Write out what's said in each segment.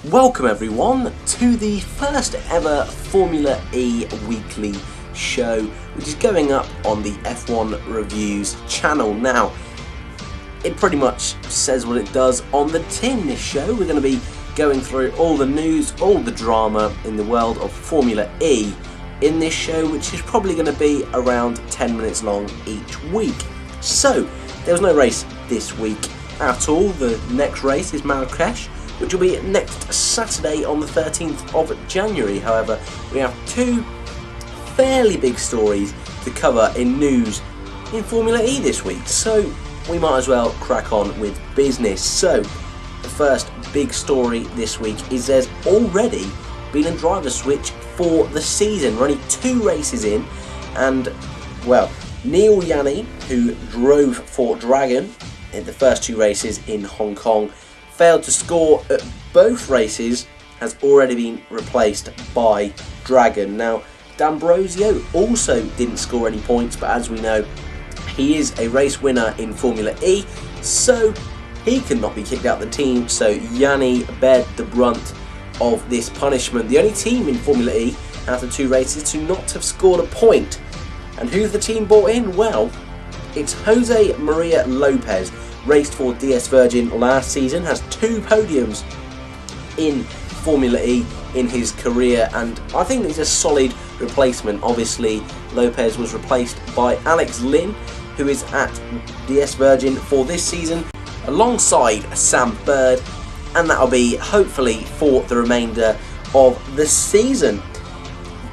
Welcome everyone to the first ever Formula E weekly show, which is going up on the F1 Reviews channel. Now, it pretty much says what it does on the tin. This show, we're going to be going through all the news, all the drama in the world of Formula E in this show, which is probably going to be around 10 minutes long each week. So, there was no race this week at all. The next race is Marrakesh, which will be next Saturday on the 13th of January. However, we have two fairly big stories to cover in news in Formula E this week, so we might as well crack on with business. So, the first big story this week is there's already been a driver switch for the season. We're only 2 races in, and, well, Jani, who drove for Dragon in the first 2 races in Hong Kong, failed to score at both races, has already been replaced by Dragon. Now, D'Ambrosio also didn't score any points, but as we know, he is a race winner in Formula E, so he cannot be kicked out of the team, so Jani bared the brunt of this punishment. The only team in Formula E after 2 races to not have scored a point. And who's the team brought in? Well, it's Jose Maria Lopez. Raced for DS Virgin last season, has 2 podiums in Formula E in his career, and I think he's a solid replacement. Obviously, Lopez was replaced by Alex Lynn, who is at DS Virgin for this season, alongside Sam Bird, and that'll be hopefully for the remainder of the season.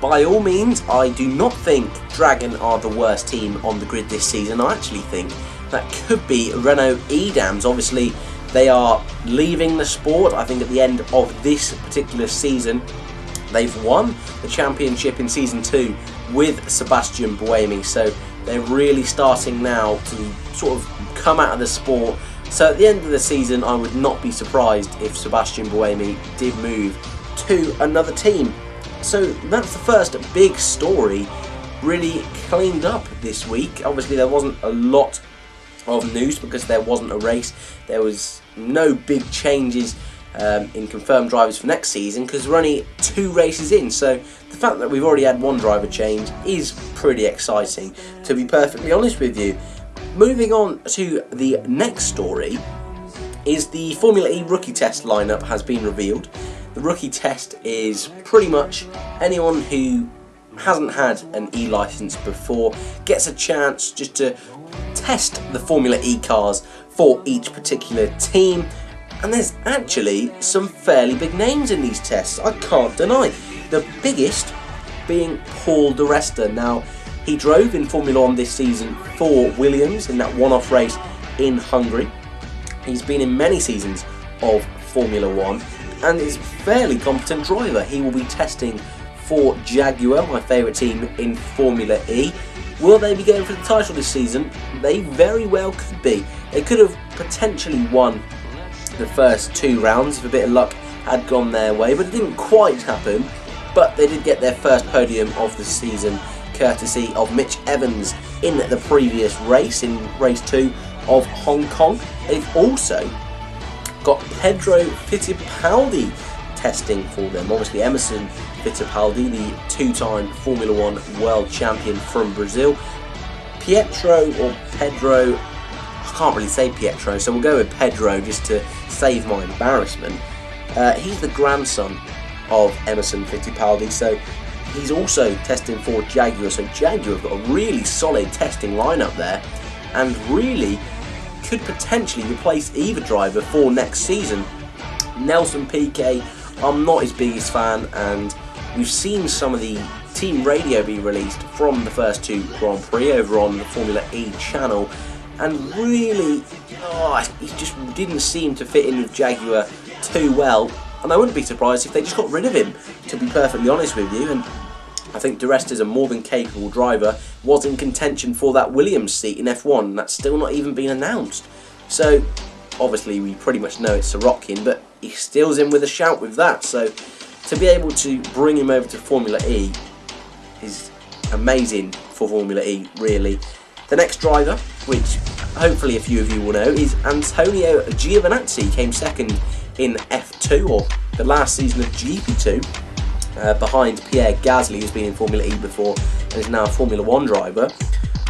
By all means, I do not think Dragon are the worst team on the grid this season. I actually think that could be Renault Edams. Obviously, they are leaving the sport. I think at the end of this particular season, they've won the championship in Season 2 with Sebastian Buemi. So they're really starting now to sort of come out of the sport. So at the end of the season, I would not be surprised if Sebastian Buemi did move to another team. So that's the first big story really cleaned up this week. Obviously, there wasn't a lot of news because there wasn't a race. There was no big changes in confirmed drivers for next season because we're only 2 races in, so the fact that we've already had 1 driver change is pretty exciting, to be perfectly honest with you. Moving on to the next story is the Formula E rookie test lineup has been revealed. The rookie test is pretty much anyone who hasn't had an E licence before gets a chance just to test the Formula E cars for each particular team, and there's actually some fairly big names in these tests, I can't deny. The biggest being Paul di Resta. Now, he drove in Formula 1 this season for Williams in that one-off race in Hungary. He's been in many seasons of Formula 1 and is a fairly competent driver. He will be testing for Jaguar, my favourite team in Formula E. Will they be going for the title this season? They very well could be. They could have potentially won the first 2 rounds if a bit of luck had gone their way, but it didn't quite happen. But they did get their first podium of the season, courtesy of Mitch Evans in the previous race, in race 2 of Hong Kong. They've also got Pedro Fittipaldi testing for them. Obviously, Emerson Fittipaldi, the 2-time Formula 1 world champion from Brazil. Pietro, or Pedro, I can't really say Pietro, so we'll go with Pedro just to save my embarrassment. He's the grandson of Emerson Fittipaldi, so he's also testing for Jaguar. So Jaguar have got a really solid testing lineup there, and really could potentially replace either driver for next season. Nelson Piquet, I'm not his biggest fan, and we've seen some of the team radio be released from the first 2 Grand Prix over on the Formula E channel, and really, he just didn't seem to fit in with Jaguar too well, and I wouldn't be surprised if they just got rid of him, to be perfectly honest with you. And I think di Resta is a more than capable driver, was in contention for that Williams seat in F1, and that's still not even been announced. So obviously we pretty much know it's Sorokin, but he still's in with a shout with that, so to be able to bring him over to Formula E is amazing for Formula E, really. The next driver, which hopefully a few of you will know, is Antonio Giovinazzi. Came second in F2, or the last season of GP2 behind Pierre Gasly, who's been in Formula E before and is now a Formula 1 driver.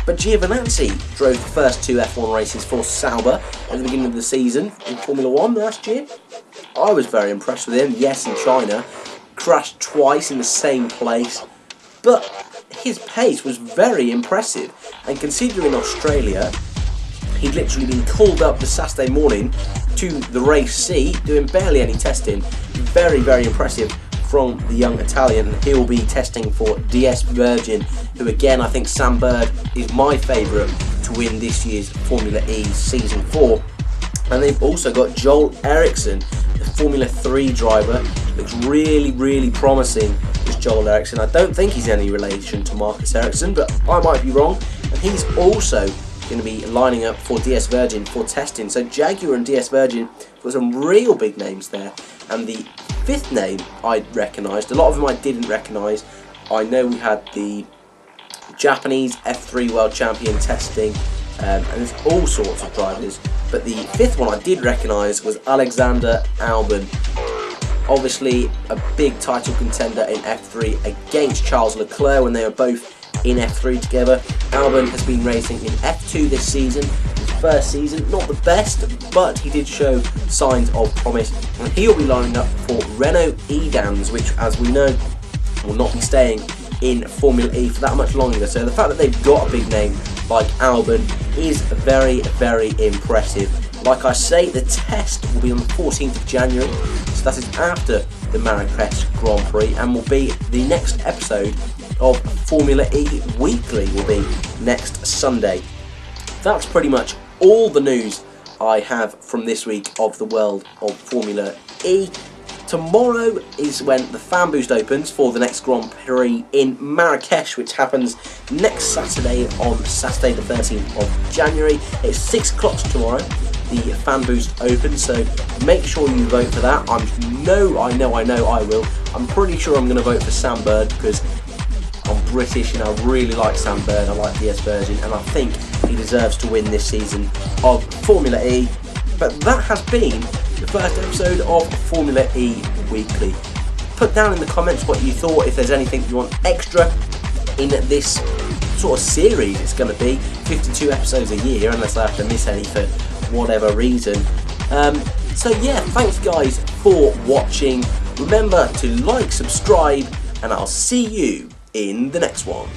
But Giovinazzi drove the first 2 F1 races for Sauber at the beginning of the season in Formula 1 last year. I was very impressed with him. Yes, in China, crashed twice in the same place, but his pace was very impressive. And considering Australia, he'd literally been called up the Saturday morning to the race C, doing barely any testing. Very, very impressive from the young Italian. He'll be testing for DS Virgin, who again, I think Sam Bird is my favourite to win this year's Formula E Season 4. And they've also got Joel Eriksson, the Formula 3 driver. Looks really, really promising, this Joel Eriksson. I don't think he's any relation to Marcus Ericsson, but I might be wrong. And he's also going to be lining up for DS Virgin for testing. So Jaguar and DS Virgin, got some real big names there. And the 5th name I recognised, a lot of them I didn't recognise. I know we had the Japanese F3 World Champion testing, and there's all sorts of drivers, but the 5th one I did recognise was Alexander Albon. Obviously a big title contender in F3 against Charles Leclerc when they were both in F3 together. Albon has been racing in F2 this season. His first season, not the best, but he did show signs of promise, and he'll be lining up for Renault Edams, which, as we know, will not be staying in Formula E for that much longer. So the fact that they've got a big name like Albon is very, very impressive. Like I say, the test will be on the 14th of January, so that is after the Marrakesh Grand Prix, and will be the next episode of Formula E Weekly, will be next Sunday. That's pretty much all the news I have from this week of the world of Formula E. Tomorrow is when the Fan Boost opens for the next Grand Prix in Marrakesh, which happens next Saturday, on Saturday the 13th of January. It's 6 o'clock tomorrow, the Fan Boost opens, so make sure you vote for that. I know I will. I'm pretty sure I'm going to vote for Sam Bird, because I'm British and I really like Sam Bird. I like DS Virgin, and I think he deserves to win this season of Formula E. But that has been the first episode of Formula E Weekly. Put down in the comments what you thought, if there's anything you want extra in this sort of series. It's going to be 52 episodes a year, unless I have to miss any for whatever reason. So yeah, thanks guys for watching. Remember to like, subscribe, and I'll see you in the next one.